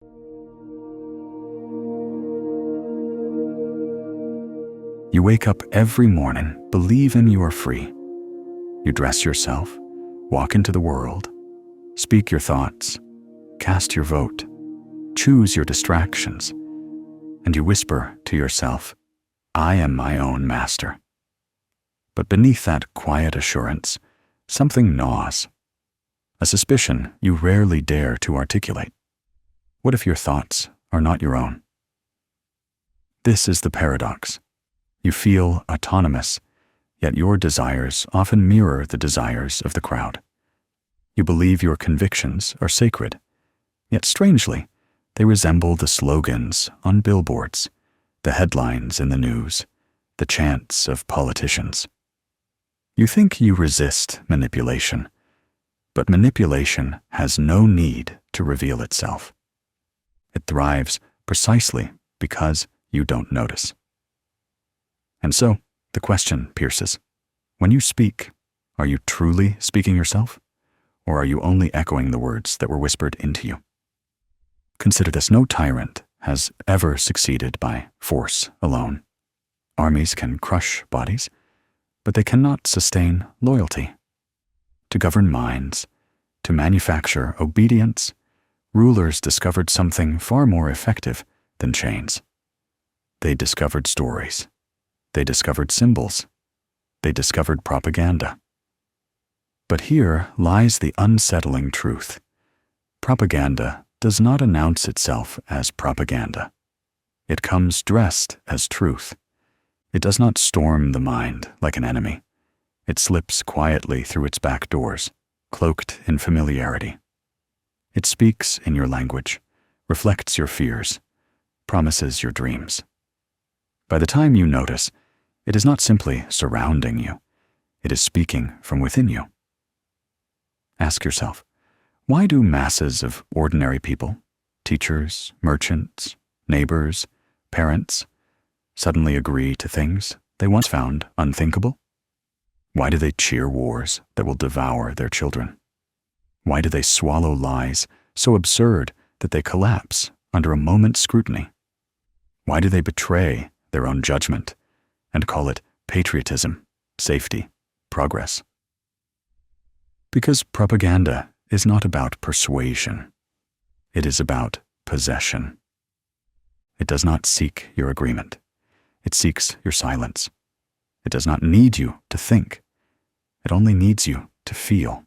You wake up every morning believing you are free. You dress yourself, walk into the world, speak your thoughts, cast your vote, choose your distractions, and you whisper to yourself, "I am my own master." But beneath that quiet assurance, something gnaws, a suspicion you rarely dare to articulate. What if your thoughts are not your own? This is the paradox. You feel autonomous, yet your desires often mirror the desires of the crowd. You believe your convictions are sacred, yet strangely, they resemble the slogans on billboards, the headlines in the news, the chants of politicians. You think you resist manipulation, but manipulation has no need to reveal itself. It thrives precisely because you don't notice. And so, the question pierces. When you speak, are you truly speaking yourself? Or are you only echoing the words that were whispered into you? Consider this: no tyrant has ever succeeded by force alone. Armies can crush bodies, but they cannot sustain loyalty. To govern minds, to manufacture obedience, rulers discovered something far more effective than chains. They discovered stories. They discovered symbols. They discovered propaganda. But here lies the unsettling truth. Propaganda does not announce itself as propaganda. It comes dressed as truth. It does not storm the mind like an enemy. It slips quietly through its back doors, cloaked in familiarity. It speaks in your language, reflects your fears, promises your dreams. By the time you notice, it is not simply surrounding you, it is speaking from within you. Ask yourself, why do masses of ordinary people, teachers, merchants, neighbors, parents, suddenly agree to things they once found unthinkable? Why do they cheer wars that will devour their children? Why do they swallow lies so absurd that they collapse under a moment's scrutiny? Why do they betray their own judgment and call it patriotism, safety, progress? Because propaganda is not about persuasion. It is about possession. It does not seek your agreement. It seeks your silence. It does not need you to think. It only needs you to feel.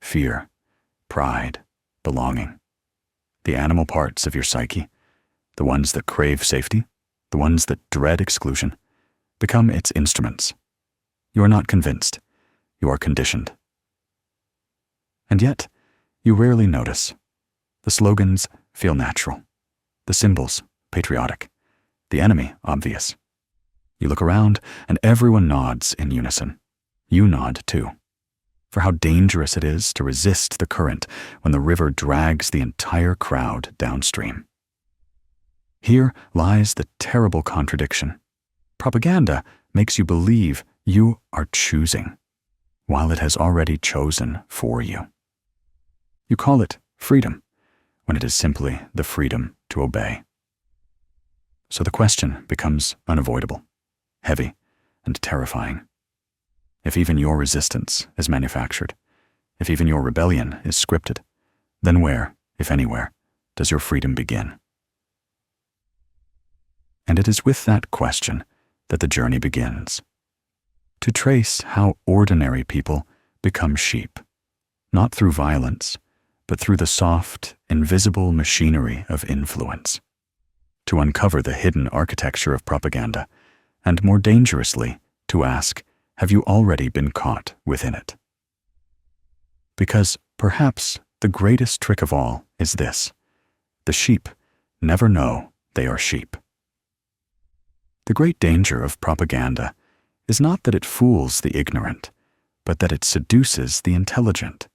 Fear, pride, belonging. The animal parts of your psyche, the ones that crave safety, the ones that dread exclusion, become its instruments. You are not convinced. You are conditioned. And yet, you rarely notice. The slogans feel natural. The symbols patriotic. The enemy obvious. You look around and everyone nods in unison. You nod too. For how dangerous it is to resist the current when the river drags the entire crowd downstream. Here lies the terrible contradiction. Propaganda makes you believe you are choosing, while it has already chosen for you. You call it freedom, when it is simply the freedom to obey. So the question becomes unavoidable, heavy, and terrifying. If even your resistance is manufactured, if even your rebellion is scripted, then where, if anywhere, does your freedom begin? And it is with that question that the journey begins. To trace how ordinary people become sheep, not through violence, but through the soft, invisible machinery of influence. To uncover the hidden architecture of propaganda, and more dangerously, to ask, have you already been caught within it? Because perhaps the greatest trick of all is this: the sheep never know they are sheep. The great danger of propaganda is not that it fools the ignorant, but that it seduces the intelligent.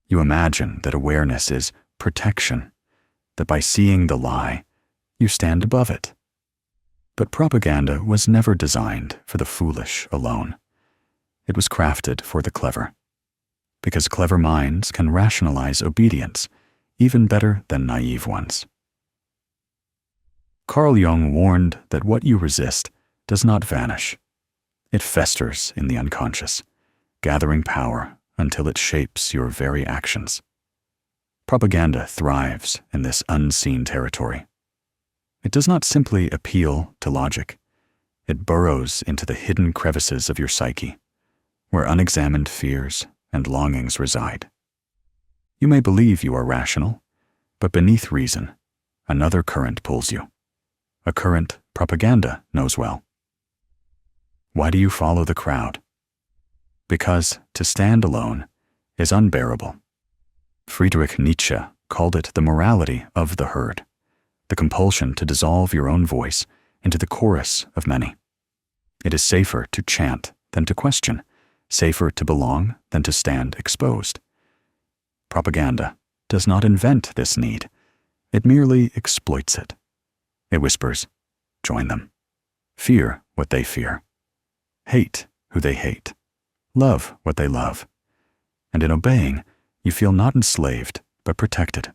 You imagine that awareness is protection, that by seeing the lie, you stand above it. But propaganda was never designed for the foolish alone. It was crafted for the clever. Because clever minds can rationalize obedience, even better than naive ones. Carl Jung warned that what you resist does not vanish. It festers in the unconscious, gathering power until it shapes your very actions. Propaganda thrives in this unseen territory. It does not simply appeal to logic. It burrows into the hidden crevices of your psyche, where unexamined fears and longings reside. You may believe you are rational, but beneath reason, another current pulls you. A current propaganda knows well. Why do you follow the crowd? Because to stand alone is unbearable. Friedrich Nietzsche called it the morality of the herd, the compulsion to dissolve your own voice into the chorus of many. It is safer to chant than to question, safer to belong than to stand exposed. Propaganda does not invent this need. It merely exploits it. It whispers, join them. Fear what they fear. Hate who they hate. Love what they love. And in obeying, you feel not enslaved, but protected.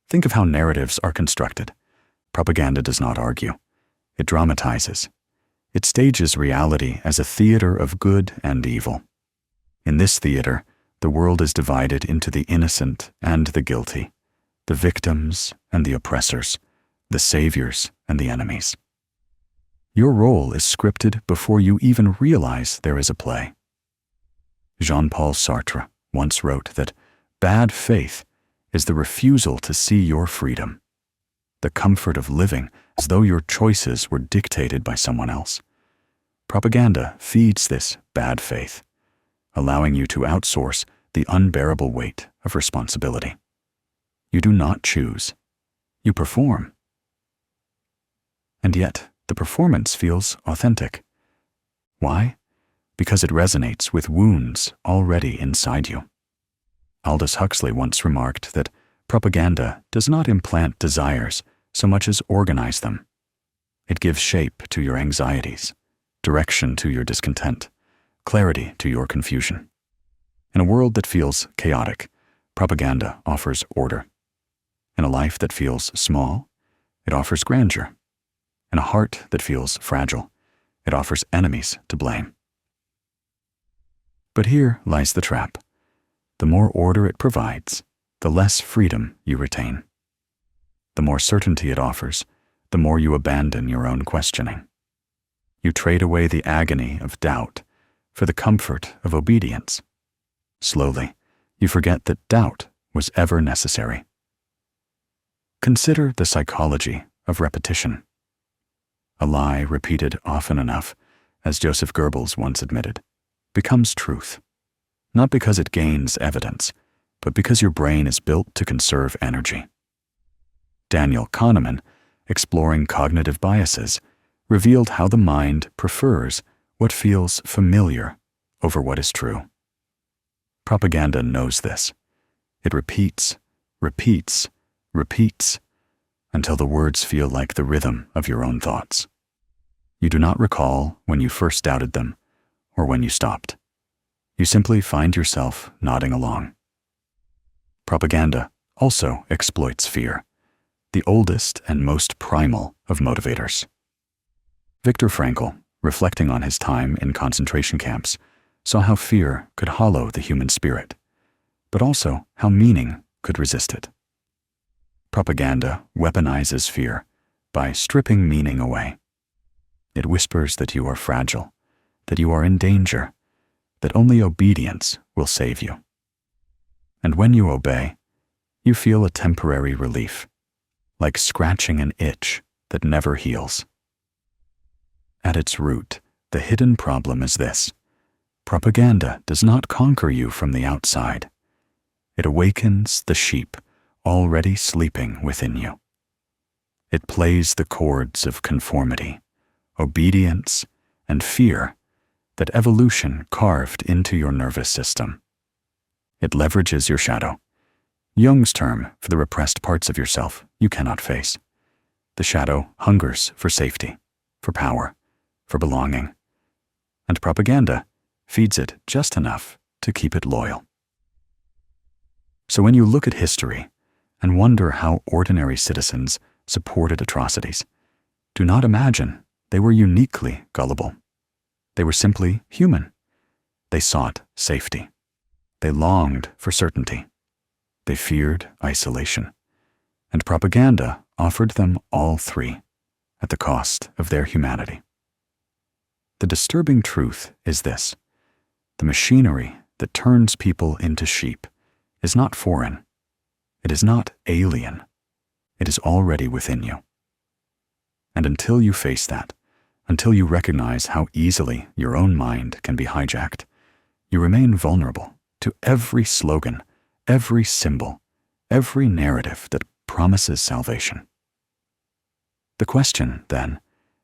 Think of how narratives are constructed. Propaganda does not argue. It dramatizes. It stages reality as a theater of good and evil. In this theater, the world is divided into the innocent and the guilty, the victims and the oppressors, the saviors and the enemies. Your role is scripted before you even realize there is a play. Jean-Paul Sartre once wrote that bad faith is the refusal to see your freedom, the comfort of living as though your choices were dictated by someone else. Propaganda feeds this bad faith, allowing you to outsource the unbearable weight of responsibility. You do not choose. You perform. And yet, the performance feels authentic. Why? Because it resonates with wounds already inside you. Aldous Huxley once remarked that propaganda does not implant desires so much as organize them. It gives shape to your anxieties, direction to your discontent, clarity to your confusion. In a world that feels chaotic, propaganda offers order. In a life that feels small, it offers grandeur. In a heart that feels fragile, it offers enemies to blame. But here lies the trap. The more order it provides, the less freedom you retain. The more certainty it offers, the more you abandon your own questioning. You trade away the agony of doubt for the comfort of obedience. Slowly, you forget that doubt was ever necessary. Consider the psychology of repetition. A lie repeated often enough, as Joseph Goebbels once admitted, becomes truth, not because it gains evidence, but because your brain is built to conserve energy. Daniel Kahneman, exploring cognitive biases, revealed how the mind prefers what feels familiar over what is true. Propaganda knows this. It repeats, repeats, repeats, until the words feel like the rhythm of your own thoughts. You do not recall when you first doubted them, or when you stopped. You simply find yourself nodding along. Propaganda also exploits fear, the oldest and most primal of motivators. Viktor Frankl, reflecting on his time in concentration camps, saw how fear could hollow the human spirit, but also how meaning could resist it. Propaganda weaponizes fear by stripping meaning away. It whispers that you are fragile, that you are in danger, that only obedience will save you. And when you obey, you feel a temporary relief, like scratching an itch that never heals. At its root, the hidden problem is this: propaganda does not conquer you from the outside. It awakens the sheep already sleeping within you. It plays the chords of conformity, obedience, and fear that evolution carved into your nervous system. It leverages your shadow, Jung's term for the repressed parts of yourself you cannot face. The shadow hungers for safety, for power, for belonging, and propaganda feeds it just enough to keep it loyal. So when you look at history and wonder how ordinary citizens supported atrocities, do not imagine they were uniquely gullible. They were simply human. They sought safety. They longed for certainty. They feared isolation. And propaganda offered them all three at the cost of their humanity. The disturbing truth is this: the machinery that turns people into sheep is not foreign. It is not alien. It is already within you. And until you face that, until you recognize how easily your own mind can be hijacked, you remain vulnerable to every slogan, every symbol, every narrative that promises salvation. The question, then,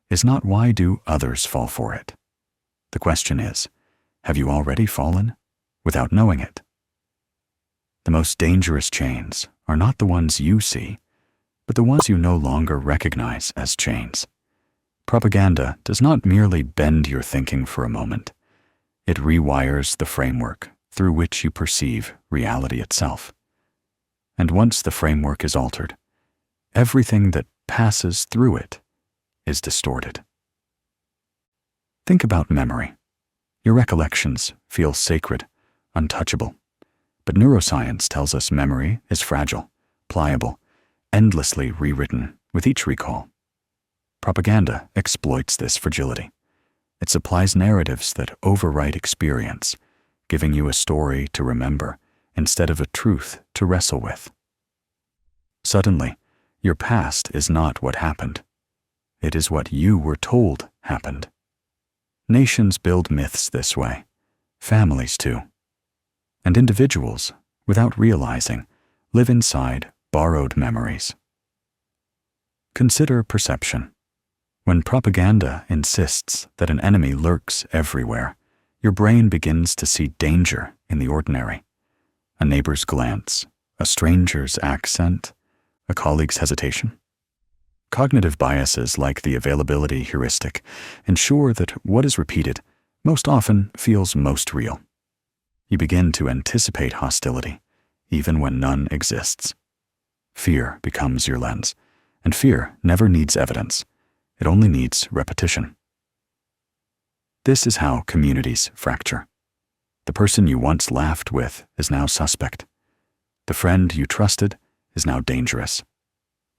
is not why do others fall for it? The question is, have you already fallen without knowing it? The most dangerous chains are not the ones you see, but the ones you no longer recognize as chains. Propaganda does not merely bend your thinking for a moment. It rewires the framework through which you perceive reality itself. And once the framework is altered, everything that passes through it is distorted. Think about memory. Your recollections feel sacred, untouchable. But neuroscience tells us memory is fragile, pliable, endlessly rewritten with each recall. Propaganda exploits this fragility. It supplies narratives that overwrite experience, giving you a story to remember instead of a truth to wrestle with. Suddenly, your past is not what happened. It is what you were told happened. Nations build myths this way, families too. And individuals, without realizing, live inside borrowed memories. Consider perception. When propaganda insists that an enemy lurks everywhere, your brain begins to see danger in the ordinary. A neighbor's glance, a stranger's accent, a colleague's hesitation. Cognitive biases like the availability heuristic ensure that what is repeated most often feels most real. You begin to anticipate hostility, even when none exists. Fear becomes your lens, and fear never needs evidence. It only needs repetition. This is how communities fracture. The person you once laughed with is now suspect. The friend you trusted is now dangerous.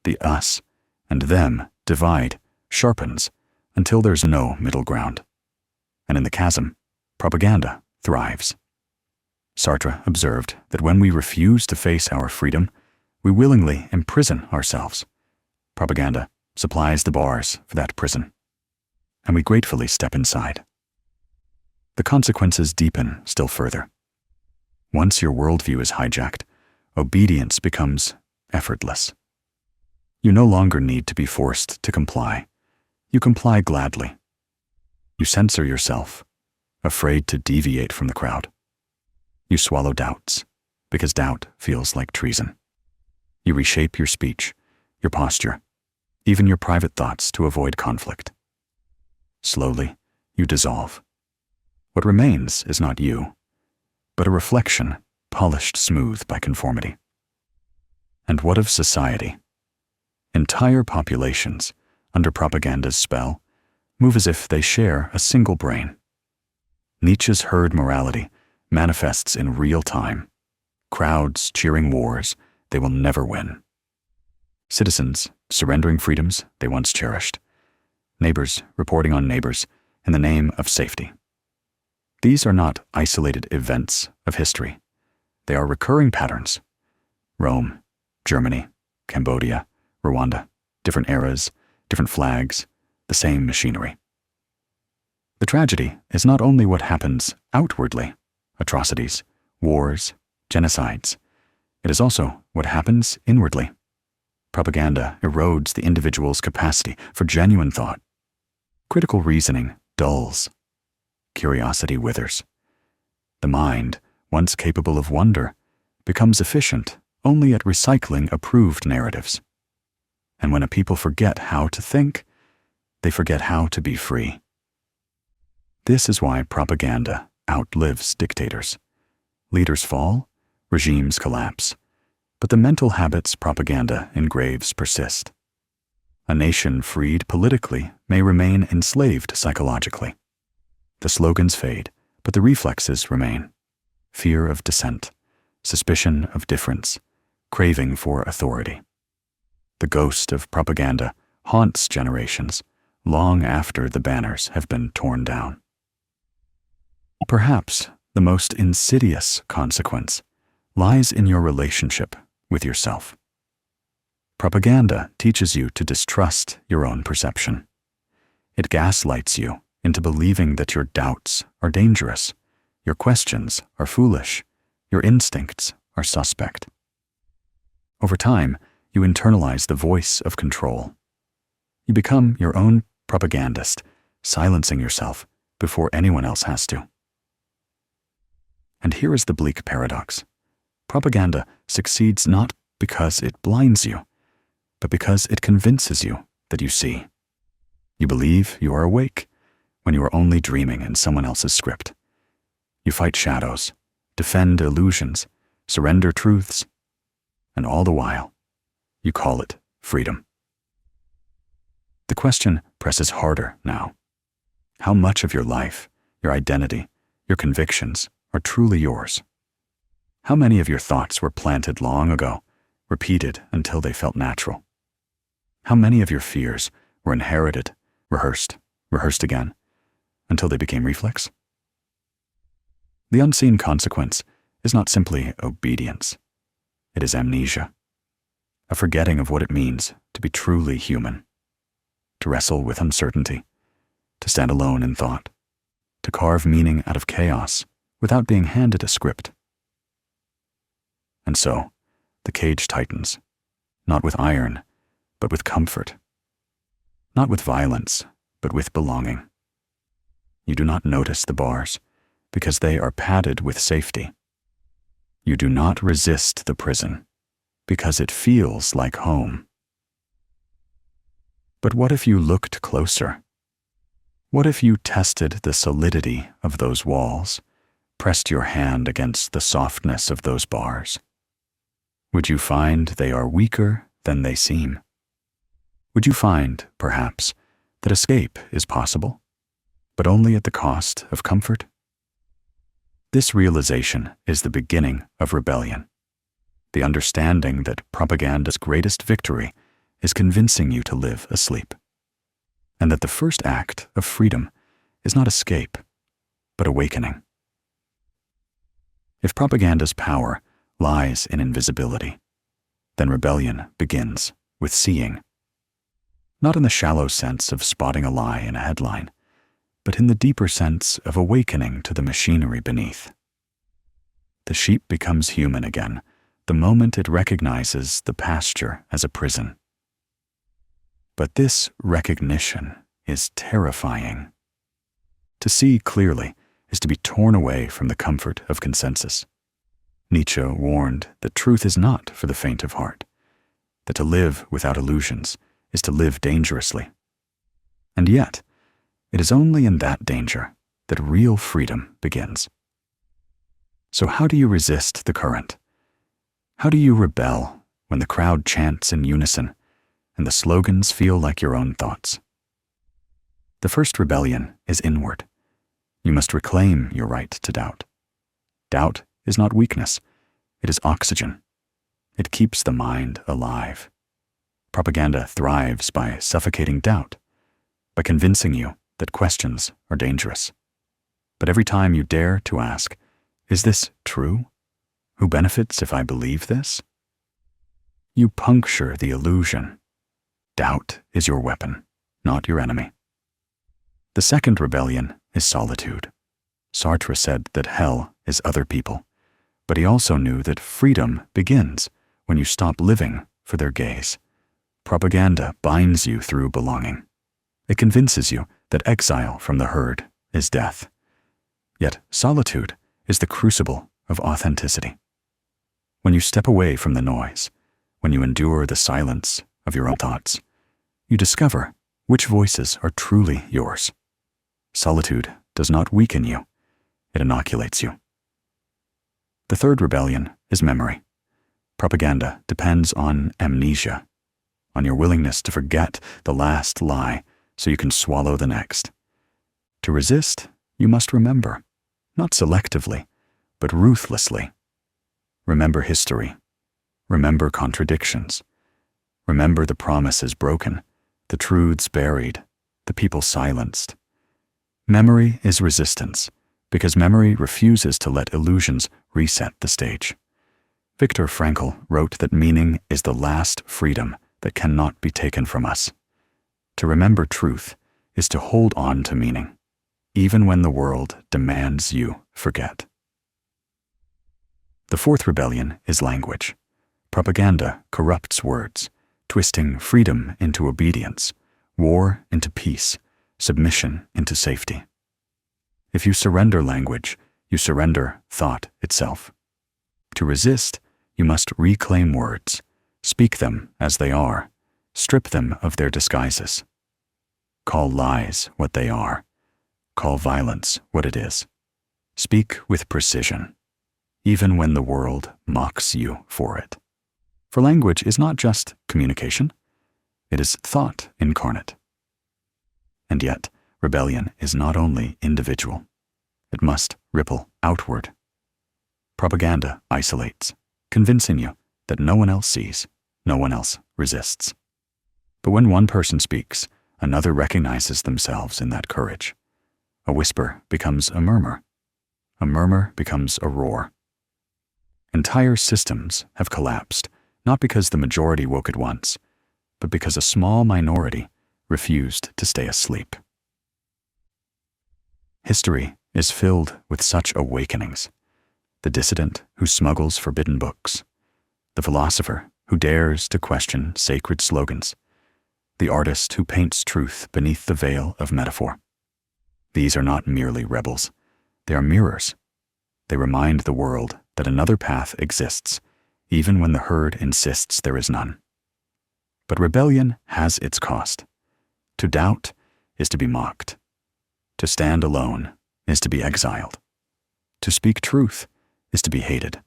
The us and them divide, sharpens, until there's no middle ground. And in the chasm, propaganda thrives. Sartre observed that when we refuse to face our freedom, we willingly imprison ourselves. Propaganda supplies the bars for that prison, and we gratefully step inside. The consequences deepen still further. Once your worldview is hijacked, obedience becomes effortless. You no longer need to be forced to comply. You comply gladly. You censor yourself, afraid to deviate from the crowd. You swallow doubts, because doubt feels like treason. You reshape your speech, your posture, even your private thoughts to avoid conflict. Slowly, you dissolve. What remains is not you, but a reflection polished smooth by conformity. And what of society? Entire populations, under propaganda's spell, move as if they share a single brain. Nietzsche's herd morality manifests in real time. Crowds cheering wars they will never win. Citizens surrendering freedoms they once cherished. Neighbors reporting on neighbors in the name of safety. These are not isolated events of history. They are recurring patterns. Rome, Germany, Cambodia, Rwanda, different eras, different flags, the same machinery. The tragedy is not only what happens outwardly, atrocities, wars, genocides. It is also what happens inwardly. Propaganda erodes the individual's capacity for genuine thought. Critical reasoning dulls. Curiosity withers. The mind, once capable of wonder, becomes efficient only at recycling approved narratives. And when a people forget how to think, they forget how to be free. This is why propaganda outlives dictators. Leaders fall, regimes collapse, But the mental habits propaganda engraves persist. A nation freed politically may remain enslaved psychologically. The slogans fade, but the reflexes remain. Fear of dissent, suspicion of difference, craving for authority. The ghost of propaganda haunts generations long after the banners have been torn down. Perhaps the most insidious consequence lies in your relationship with yourself. Propaganda teaches you to distrust your own perception. It gaslights you into believing that your doubts are dangerous, your questions are foolish, your instincts are suspect. Over time, you internalize the voice of control. You become your own propagandist, silencing yourself before anyone else has to. And here is the bleak paradox. Propaganda succeeds not because it blinds you, but because it convinces you that you see. You believe you are awake when you are only dreaming in someone else's script. You fight shadows, defend illusions, surrender truths, and all the while, you call it freedom. The question presses harder now. How much of your life, your identity, your convictions are truly yours? How many of your thoughts were planted long ago, repeated until they felt natural? How many of your fears were inherited, rehearsed again, until they became reflex? The unseen consequence is not simply obedience. It is amnesia, a forgetting of what it means to be truly human, to wrestle with uncertainty, to stand alone in thought, to carve meaning out of chaos without being handed a script. And so, the cage tightens, not with iron, but with comfort. Not with violence, but with belonging. You do not notice the bars, because they are padded with safety. You do not resist the prison, because it feels like home. But what if you looked closer? What if you tested the solidity of those walls, pressed your hand against the softness of those bars? Would you find they are weaker than they seem? Would you find, perhaps, that escape is possible, but only at the cost of comfort? This realization is the beginning of rebellion, the understanding that propaganda's greatest victory is convincing you to live asleep, and that the first act of freedom is not escape, but awakening. If propaganda's power lies in invisibility, then rebellion begins with seeing. Not in the shallow sense of spotting a lie in a headline, but in the deeper sense of awakening to the machinery beneath. The sheep becomes human again the moment it recognizes the pasture as a prison. But this recognition is terrifying. To see clearly is to be torn away from the comfort of consensus. Nietzsche warned that truth is not for the faint of heart, that to live without illusions is to live dangerously. And yet, it is only in that danger that real freedom begins. So how do you resist the current? How do you rebel when the crowd chants in unison and the slogans feel like your own thoughts? The first rebellion is inward. You must reclaim your right to doubt. Doubt is not weakness, it is oxygen. It keeps the mind alive. Propaganda thrives by suffocating doubt, by convincing you that questions are dangerous. But every time you dare to ask, is this true? Who benefits if I believe this? You puncture the illusion. Doubt is your weapon, not your enemy. The second rebellion is solitude. Sartre said that hell is other people, but he also knew that freedom begins when you stop living for their gaze. Propaganda binds you through belonging. It convinces you that exile from the herd is death. Yet solitude is the crucible of authenticity. When you step away from the noise, when you endure the silence of your own thoughts, you discover which voices are truly yours. Solitude does not weaken you, it inoculates you. The third rebellion is memory. Propaganda depends on amnesia, on your willingness to forget the last lie so you can swallow the next. To resist, you must remember, not selectively, but ruthlessly. Remember history. Remember contradictions. Remember the promises broken, the truths buried, the people silenced. Memory is resistance, because memory refuses to let illusions reset the stage. Viktor Frankl wrote that meaning is the last freedom that cannot be taken from us. To remember truth is to hold on to meaning, even when the world demands you forget. The fourth rebellion is language. Propaganda corrupts words, twisting freedom into obedience, war into peace, submission into safety. If you surrender language, you surrender thought itself. To resist, you must reclaim words, speak them as they are, strip them of their disguises. Call lies what they are. Call violence what it is. Speak with precision, even when the world mocks you for it. For language is not just communication, it is thought incarnate. And yet, rebellion is not only individual, it must ripple outward. Propaganda isolates, convincing you that no one else sees, no one else resists. But when one person speaks, another recognizes themselves in that courage. A whisper becomes a murmur becomes a roar. Entire systems have collapsed, not because the majority woke at once, but because a small minority refused to stay asleep. History is filled with such awakenings. The dissident who smuggles forbidden books, the philosopher who dares to question sacred slogans, the artist who paints truth beneath the veil of metaphor. These are not merely rebels, they are mirrors. They remind the world that another path exists, even when the herd insists there is none. But rebellion has its cost. To doubt is to be mocked. To stand alone is to be exiled. To speak truth is to be hated.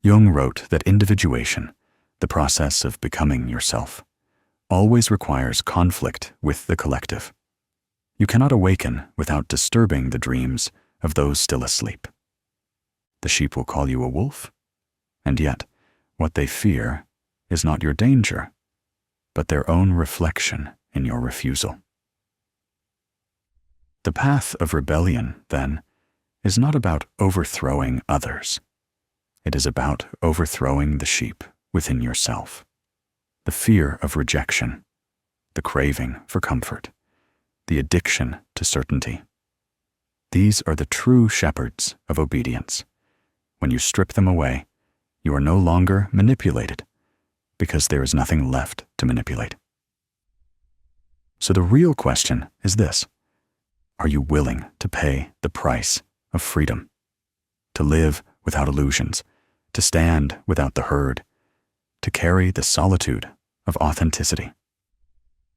Jung wrote that individuation, the process of becoming yourself, always requires conflict with the collective. You cannot awaken without disturbing the dreams of those still asleep. The sheep will call you a wolf, and yet what they fear is not your danger, but their own reflection in your refusal. The path of rebellion, then, is not about overthrowing others. It is about overthrowing the sheep within yourself, the fear of rejection, the craving for comfort, the addiction to certainty. These are the true shepherds of obedience. When you strip them away, you are no longer manipulated, because there is nothing left to manipulate. So the real question is this: are you willing to pay the price of freedom? To live without illusions, to stand without the herd, to carry the solitude of authenticity.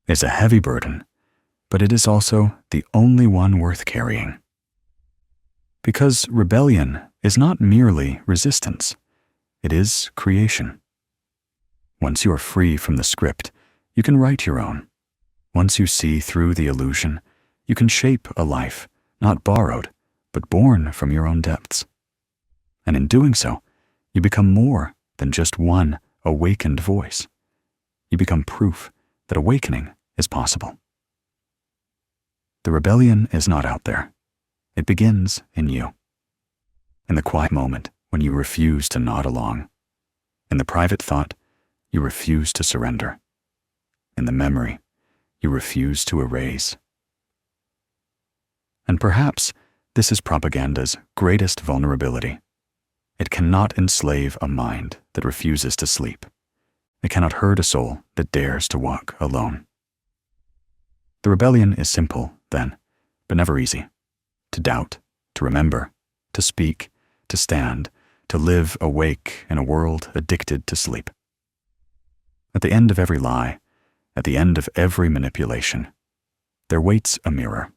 It's a heavy burden, but it is also the only one worth carrying. Because rebellion is not merely resistance, it is creation. Once you are free from the script, you can write your own. Once you see through the illusion, you can shape a life, not borrowed, but born from your own depths. And in doing so, you become more than just one awakened voice. You become proof that awakening is possible. The rebellion is not out there. It begins in you. In the quiet moment when you refuse to nod along. In the private thought, you refuse to surrender. In the memory, you refuse to erase. And perhaps this is propaganda's greatest vulnerability. It cannot enslave a mind that refuses to sleep. It cannot hurt a soul that dares to walk alone. The rebellion is simple, then, but never easy. To doubt, to remember, to speak, to stand, to live awake in a world addicted to sleep. At the end of every lie, at the end of every manipulation, there waits a mirror.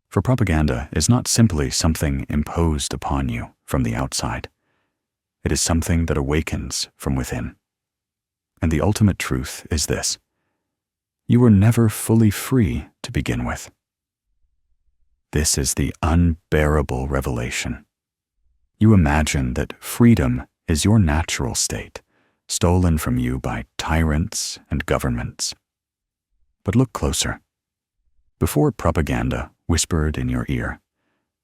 For propaganda is not simply something imposed upon you from the outside. It is something that awakens from within. And the ultimate truth is this: you were never fully free to begin with. This is the unbearable revelation. You imagine that freedom is your natural state, stolen from you by tyrants and governments. But look closer. Before propaganda whispered in your ear,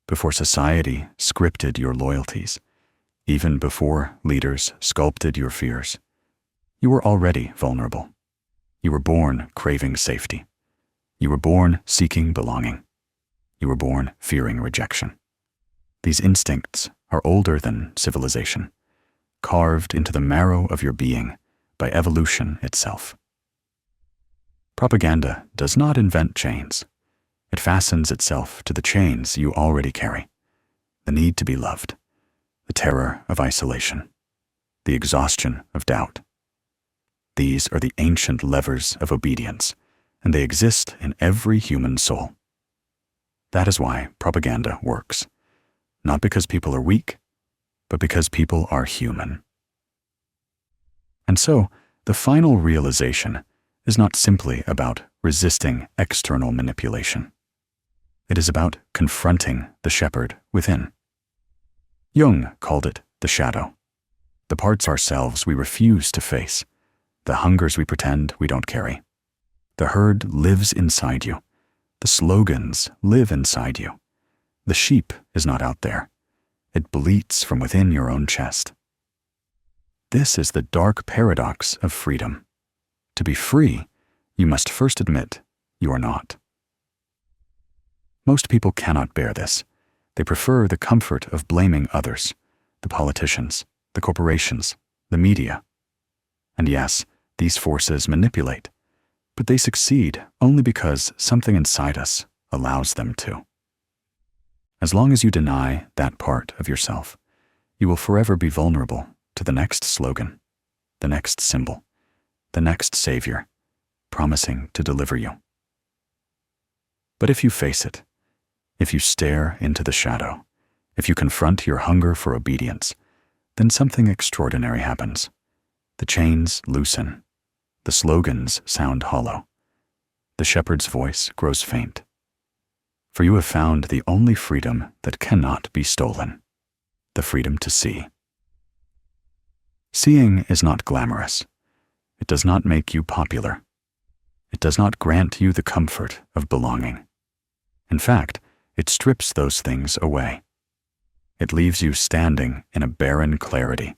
before society scripted your loyalties, even before leaders sculpted your fears, you were already vulnerable. You were born craving safety. You were born seeking belonging. You were born fearing rejection. These instincts are older than civilization, carved into the marrow of your being by evolution itself. Propaganda does not invent chains. It fastens itself to the chains you already carry: the need to be loved, the terror of isolation, the exhaustion of doubt. These are the ancient levers of obedience, and they exist in every human soul. That is why propaganda works, not because people are weak, but because people are human. And so, the final realization is not simply about resisting external manipulation. It is about confronting the shepherd within. Jung called it the shadow, the parts of ourselves we refuse to face, the hungers we pretend we don't carry. The herd lives inside you. The slogans live inside you. The sheep is not out there. It bleats from within your own chest. This is the dark paradox of freedom. To be free, you must first admit you are not. Most people cannot bear this. They prefer the comfort of blaming others, the politicians, the corporations, the media. And yes, these forces manipulate, but they succeed only because something inside us allows them to. As long as you deny that part of yourself, you will forever be vulnerable to the next slogan, the next symbol, the next savior, promising to deliver you. But if you face it, if you stare into the shadow, if you confront your hunger for obedience, then something extraordinary happens. The chains loosen. The slogans sound hollow. The shepherd's voice grows faint. For you have found the only freedom that cannot be stolen, the freedom to see. Seeing is not glamorous. It does not make you popular. It does not grant you the comfort of belonging. In fact, it strips those things away. It leaves you standing in a barren clarity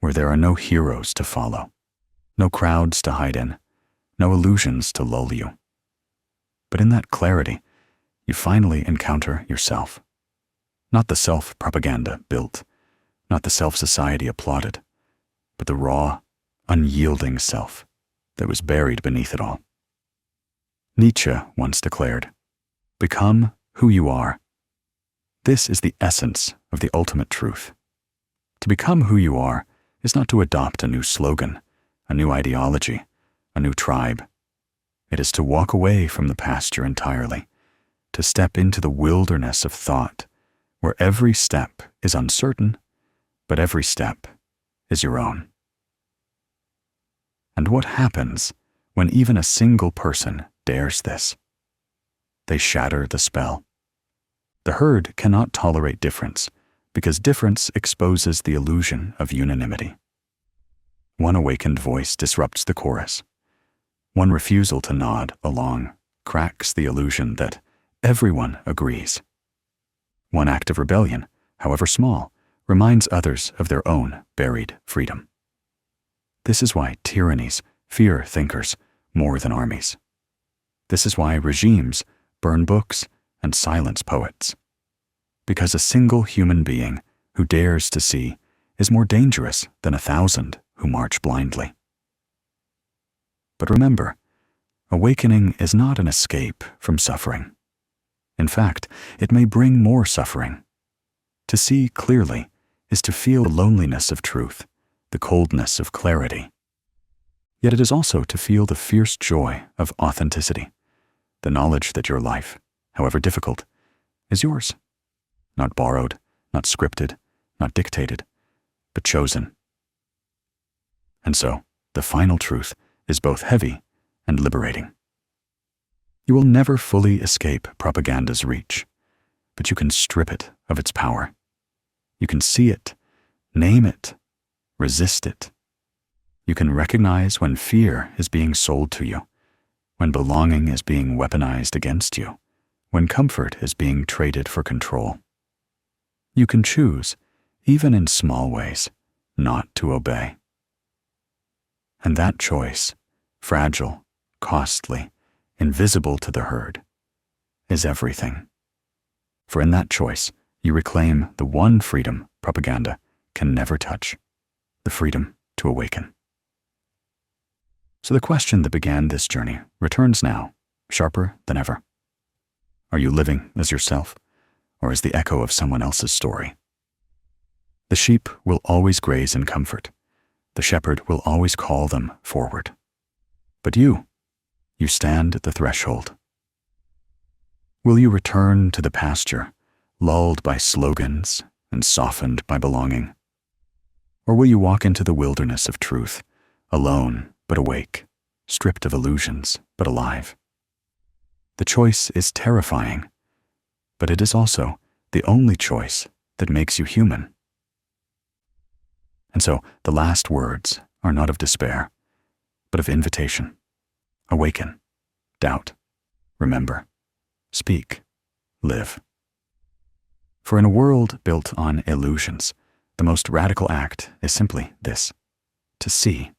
where there are no heroes to follow, no crowds to hide in, no illusions to lull you. But in that clarity, you finally encounter yourself. Not the self propaganda built, not the self society applauded, but the raw, unyielding self that was buried beneath it all. Nietzsche once declared, "Become who you are." This is the essence of the ultimate truth. To become who you are is not to adopt a new slogan, a new ideology, a new tribe. It is to walk away from the pasture entirely, to step into the wilderness of thought, where every step is uncertain, but every step is your own. And what happens when even a single person dares this? They shatter the spell. The herd cannot tolerate difference, because difference exposes the illusion of unanimity. One awakened voice disrupts the chorus. One refusal to nod along cracks the illusion that everyone agrees. One act of rebellion, however small, reminds others of their own buried freedom. This is why tyrannies fear thinkers more than armies. This is why regimes burn books and silence poets. Because a single human being who dares to see is more dangerous than 1,000 who march blindly. But remember, awakening is not an escape from suffering. In fact, it may bring more suffering. To see clearly is to feel the loneliness of truth, the coldness of clarity. Yet it is also to feel the fierce joy of authenticity, the knowledge that your life, however difficult, is yours. Not borrowed, not scripted, not dictated, but chosen. And so, the final truth is both heavy and liberating. You will never fully escape propaganda's reach, but you can strip it of its power. You can see it, name it, resist it. You can recognize when fear is being sold to you, when belonging is being weaponized against you, when comfort is being traded for control. You can choose, even in small ways, not to obey. And that choice, fragile, costly, invisible to the herd, is everything. For in that choice, you reclaim the one freedom propaganda can never touch, the freedom to awaken. So the question that began this journey returns now, sharper than ever. Are you living as yourself, or as the echo of someone else's story? The sheep will always graze in comfort. The shepherd will always call them forward. But you stand at the threshold. Will you return to the pasture, lulled by slogans and softened by belonging? Or will you walk into the wilderness of truth, alone but awake, stripped of illusions but alive? The choice is terrifying, but it is also the only choice that makes you human. And so the last words are not of despair, but of invitation. Awaken, doubt, remember, speak, live. For in a world built on illusions, the most radical act is simply this: to see.